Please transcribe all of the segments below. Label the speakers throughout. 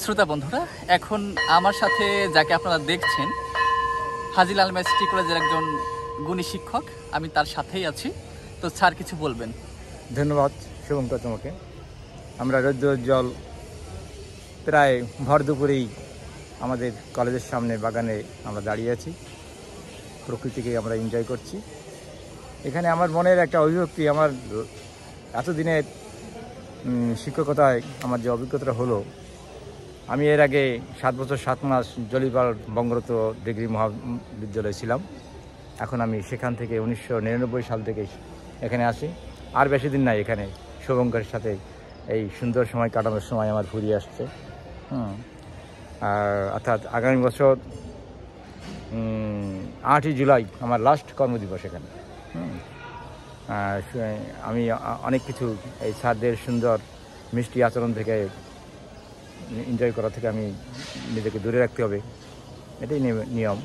Speaker 1: শ্রোতা বন্ধুরা, এখন আমার সাথে যাকে আপনারা দেখছেন হাজী লাল মেসটি কলেজের একজন গুণী শিক্ষক, আমি তার সাথেই আছি। তো স্যার কিছু বলবেন?
Speaker 2: ধন্যবাদ শুভঙ্কর তোমাকে। আমরা রৌদ্রোজ্জ্বল প্রায় ভর দুপুরেই আমাদের কলেজের সামনে বাগানে আমরা দাঁড়িয়ে আছি, প্রকৃতিকে আমরা এনজয় করছি। এখানে আমার মনের একটা অভিব্যক্তি, আমার এতদিনের শিক্ষকতায় আমার যে অভিজ্ঞতা হলো, আমি এর আগে 7 বছর 7 মাস জলিপাল বঙ্গরত্ন ডিগ্রি মহাবিদ্যালয়ে ছিলাম। এখন আমি সেখান থেকে 1999 সাল থেকে এখানে আসি। আর বেশি দিন নাই, এখানে শুভঙ্করের সাথে এই সুন্দর সময় কাটানোর সময় আমার ফুরিয়ে আসছে। আর অর্থাৎ আগামী বছর 8ই জুলাই আমার লাস্ট কর্মদিবস এখানে। আমি অনেক কিছু এই স্যারদের সুন্দর মিষ্টি আচরণ থেকে এনজয় করা থেকে আমি নিজেকে দূরে রাখতে হবে। এটাই নিয়ম,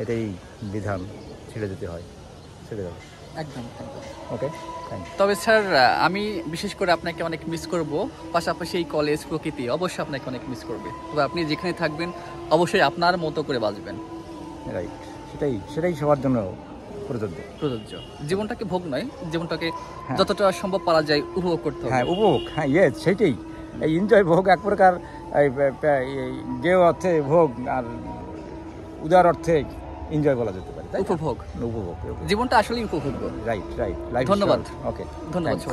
Speaker 2: এটাই বিধান। ছেড়ে যেতে হয়, ছেড়ে যাবে
Speaker 1: একদম।
Speaker 2: ওকে, থ্যাংক ইউ।
Speaker 1: তবে স্যার, আমি বিশেষ করে আপনাকে অনেক মিস করব, পাশাপাশি এই কলেজ প্রকৃতি অবশ্যই আপনাকে অনেক মিস করবে। তবে আপনি যেখানে থাকবেন অবশ্যই আপনার মতো করে বাঁচবেন।
Speaker 2: রাইট, সেটাই সবার জন্য প্রযোজ্য।
Speaker 1: জীবনটাকে ভোগ নয়, জীবনটাকে যতটা সম্ভব পারা যায় উপভোগ করতে হবে।
Speaker 2: হ্যাঁ, উপভোগ, হ্যাঁ, ইয়েস, সেটাই। এই এনজয়, ভোগ এক প্রকার যে অর্থে ভোগ আর উদার অর্থে এনজয় বলা যেতে পারে।
Speaker 1: উপভোগ,
Speaker 2: উপভোগ,
Speaker 1: জীবনটা আসলেই উপভোগ্য।
Speaker 2: রাইট।
Speaker 1: ধন্যবাদ।
Speaker 2: ওকে,
Speaker 1: ধন্যবাদ সবাই।